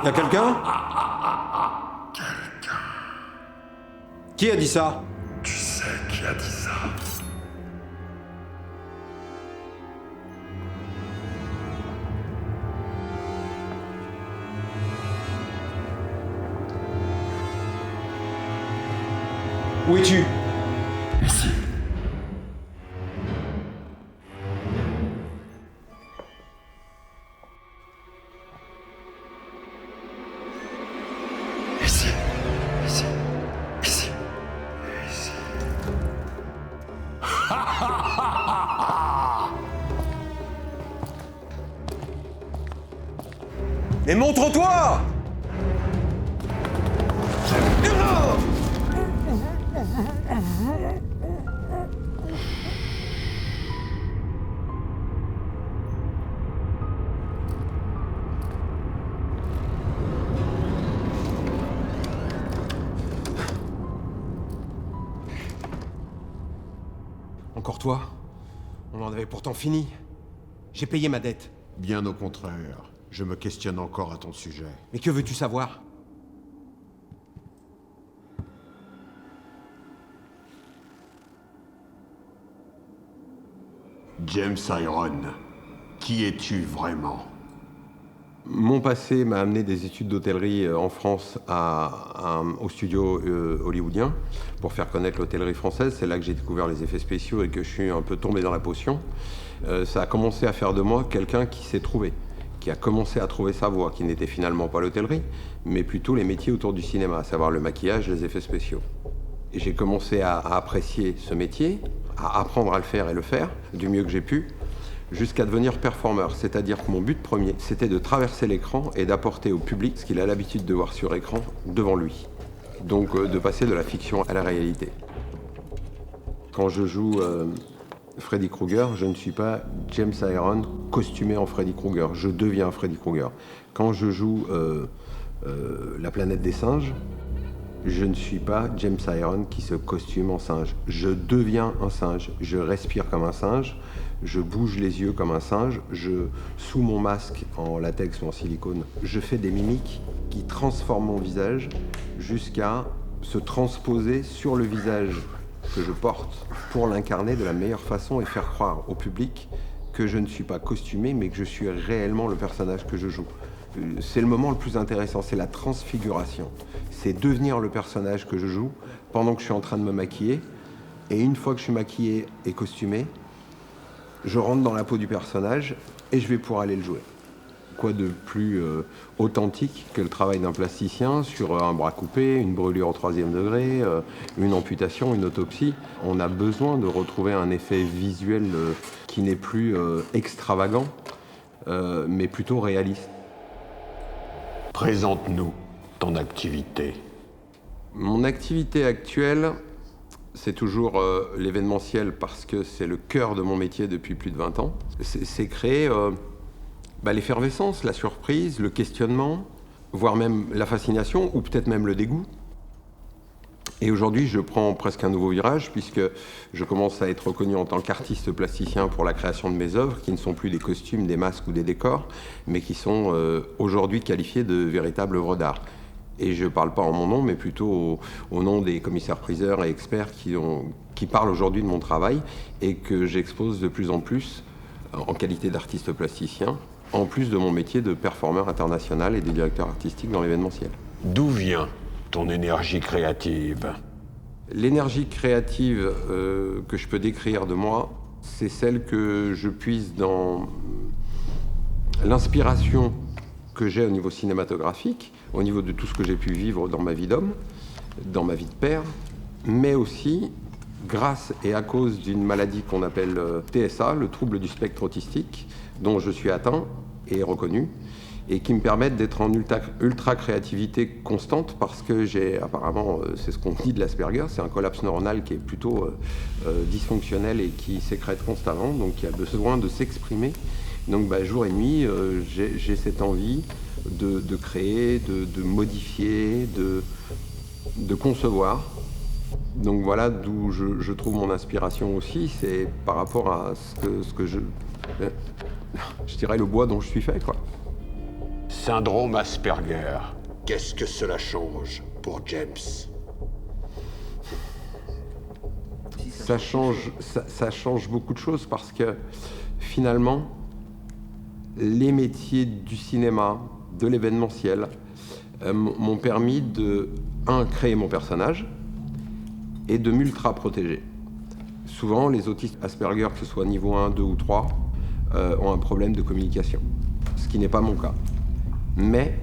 Y'a quelqu'un? Qui a dit ça? Tu sais qui a dit ça? Où es-tu? Ici. Ici. Ici. Ici. Ici. Mais montre-toi! Encore toi? On en avait pourtant fini. J'ai payé ma dette. Bien au contraire, je me questionne encore à ton sujet. Mais que veux-tu savoir? James Iron, qui es-tu vraiment? Mon passé m'a amené des études d'hôtellerie en France au studio hollywoodien pour faire connaître l'hôtellerie française. C'est là que j'ai découvert les effets spéciaux et que je suis un peu tombé dans la potion. Ça a commencé à faire de moi quelqu'un qui s'est trouvé, qui a commencé à trouver sa voie, qui n'était finalement pas l'hôtellerie, mais plutôt les métiers autour du cinéma, à savoir le maquillage, les effets spéciaux. Et j'ai commencé à apprécier ce métier, à apprendre à le faire et le faire du mieux que j'ai pu, jusqu'à devenir performeur. C'est-à-dire que mon but premier, c'était de traverser l'écran et d'apporter au public ce qu'il a l'habitude de voir sur écran devant lui. Donc de passer de la fiction à la réalité. Quand je joue Freddy Krueger, je ne suis pas James Iron costumé en Freddy Krueger, je deviens Freddy Krueger. Quand je joue La planète des singes, je ne suis pas James Iron qui se costume en singe. Je deviens un singe, je respire comme un singe, je bouge les yeux comme un singe, sous mon masque en latex ou en silicone, je fais des mimiques qui transforment mon visage jusqu'à se transposer sur le visage que je porte pour l'incarner de la meilleure façon et faire croire au public que je ne suis pas costumé mais que je suis réellement le personnage que je joue. C'est le moment le plus intéressant, c'est la transfiguration. C'est devenir le personnage que je joue pendant que je suis en train de me maquiller. Et une fois que je suis maquillé et costumé, je rentre dans la peau du personnage et je vais pouvoir aller le jouer. Quoi de plus authentique que le travail d'un plasticien sur un bras coupé, une brûlure au 3e degré, une amputation, une autopsie. On a besoin de retrouver un effet visuel qui n'est plus extravagant, mais plutôt réaliste. Présente-nous ton activité. Mon activité actuelle, c'est toujours l'événementiel parce que c'est le cœur de mon métier depuis plus de 20 ans. C'est créer l'effervescence, la surprise, le questionnement, voire même la fascination ou peut-être même le dégoût. Et aujourd'hui, je prends presque un nouveau virage puisque je commence à être reconnu en tant qu'artiste plasticien pour la création de mes œuvres qui ne sont plus des costumes, des masques ou des décors, mais qui sont aujourd'hui qualifiés de véritables œuvres d'art. Et je ne parle pas en mon nom, mais plutôt au nom des commissaires-priseurs et experts qui parlent aujourd'hui de mon travail et que j'expose de plus en plus en qualité d'artiste plasticien, en plus de mon métier de performeur international et de directeur artistique dans l'événementiel. D'où vient ton énergie créative? L'énergie créative que je peux décrire de moi, c'est celle que je puise dans l'inspiration que j'ai au niveau cinématographique, au niveau de tout ce que j'ai pu vivre dans ma vie d'homme, dans ma vie de père, mais aussi grâce et à cause d'une maladie qu'on appelle TSA, le trouble du spectre autistique, dont je suis atteint et reconnu, et qui me permettent d'être en ultra créativité constante parce que j'ai apparemment, c'est ce qu'on dit de l'Asperger, c'est un collapse neuronal qui est plutôt dysfonctionnel et qui sécrète constamment, donc qui a besoin de s'exprimer. Donc jour et nuit, j'ai cette envie de créer, de modifier, de concevoir. Donc voilà d'où je trouve mon inspiration aussi, c'est par rapport à ce que je dirais le bois dont je suis fait, quoi. Syndrome Asperger. Qu'est-ce que cela change pour James? Ça change beaucoup de choses parce que finalement, les métiers du cinéma, de l'événementiel, m'ont permis de, créer mon personnage et de m'ultra protéger. Souvent, les autistes Asperger, que ce soit niveau 1, 2 ou 3, ont un problème de communication, ce qui n'est pas mon cas. Mais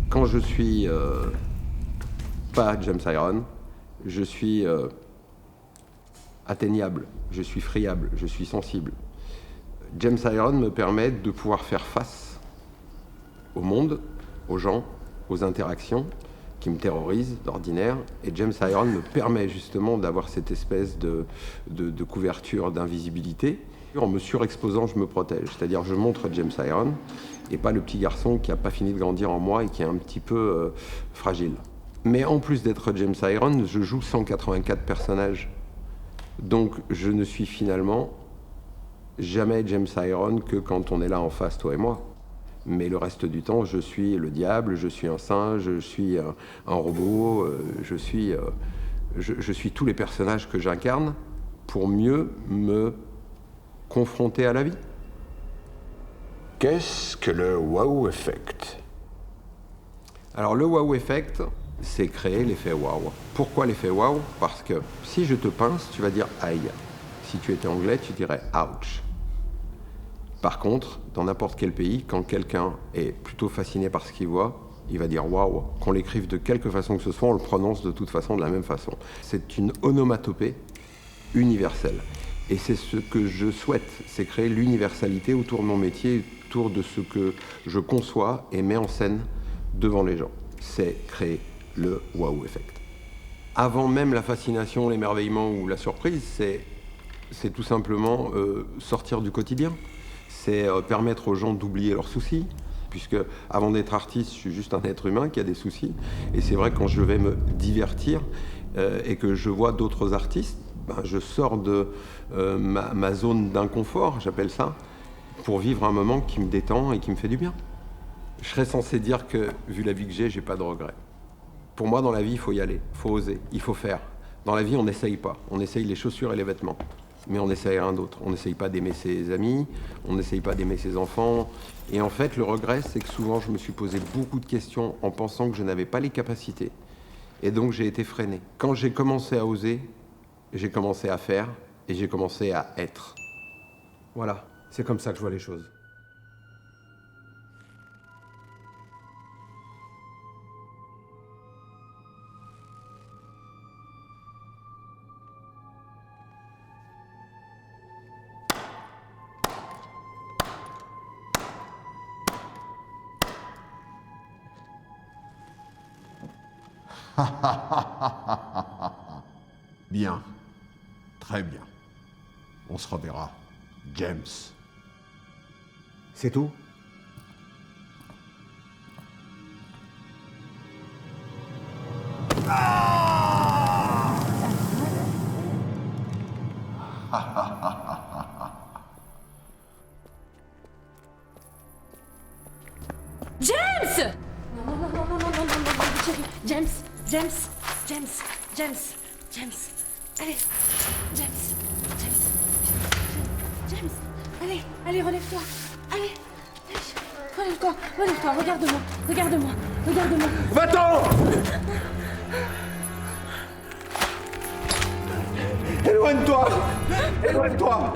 quand je suis pas James Iron, je suis atteignable, je suis friable, je suis sensible. James Iron me permet de pouvoir faire face au monde, aux gens, aux interactions qui me terrorisent d'ordinaire. Et James Iron me permet justement d'avoir cette espèce de couverture d'invisibilité. En me surexposant, je me protège. C'est-à-dire, je montre James Iron et pas le petit garçon qui n'a pas fini de grandir en moi et qui est un petit peu fragile. Mais en plus d'être James Iron, je joue 184 personnages. Donc, je ne suis finalement jamais James Iron que quand on est là en face, toi et moi. Mais le reste du temps, je suis le diable, je suis un singe, je suis un robot, je suis tous les personnages que j'incarne pour mieux me confronter à la vie. Qu'est-ce que le wow effect? Alors le wow effect, c'est créer l'effet wow. Pourquoi l'effet wow? Parce que si je te pince, tu vas dire aïe. Si tu étais anglais, tu dirais ouch. Par contre, dans n'importe quel pays, quand quelqu'un est plutôt fasciné par ce qu'il voit, il va dire waouh. Qu'on l'écrive de quelque façon que ce soit, on le prononce de toute façon de la même façon. C'est une onomatopée universelle. Et c'est ce que je souhaite, c'est créer l'universalité autour de mon métier, autour de ce que je conçois et mets en scène devant les gens. C'est créer le wow effect. Avant même la fascination, l'émerveillement ou la surprise, c'est tout simplement sortir du quotidien. C'est permettre aux gens d'oublier leurs soucis, puisque avant d'être artiste, je suis juste un être humain qui a des soucis. Et c'est vrai que quand je vais me divertir et que je vois d'autres artistes, je sors de ma zone d'inconfort, j'appelle ça, pour vivre un moment qui me détend et qui me fait du bien. Je serais censé dire que, vu la vie que j'ai pas de regrets. Pour moi, dans la vie, il faut y aller, il faut oser, il faut faire. Dans la vie, on n'essaye pas. On essaye les chaussures et les vêtements. Mais on n'essaye rien d'autre. On n'essaye pas d'aimer ses amis, on n'essaye pas d'aimer ses enfants. Et en fait, le regret, c'est que souvent, je me suis posé beaucoup de questions en pensant que je n'avais pas les capacités. Et donc, j'ai été freiné. Quand j'ai commencé à oser, j'ai commencé à faire et j'ai commencé à être. Voilà, c'est comme ça que je vois les choses. Bien. Très bien. On se reverra. James. C'est tout ? James! Non, chérie. James. Allez, James. Allez, relève-toi. Allez, relève-toi. Regarde-moi. Va-t'en ! Éloigne-toi !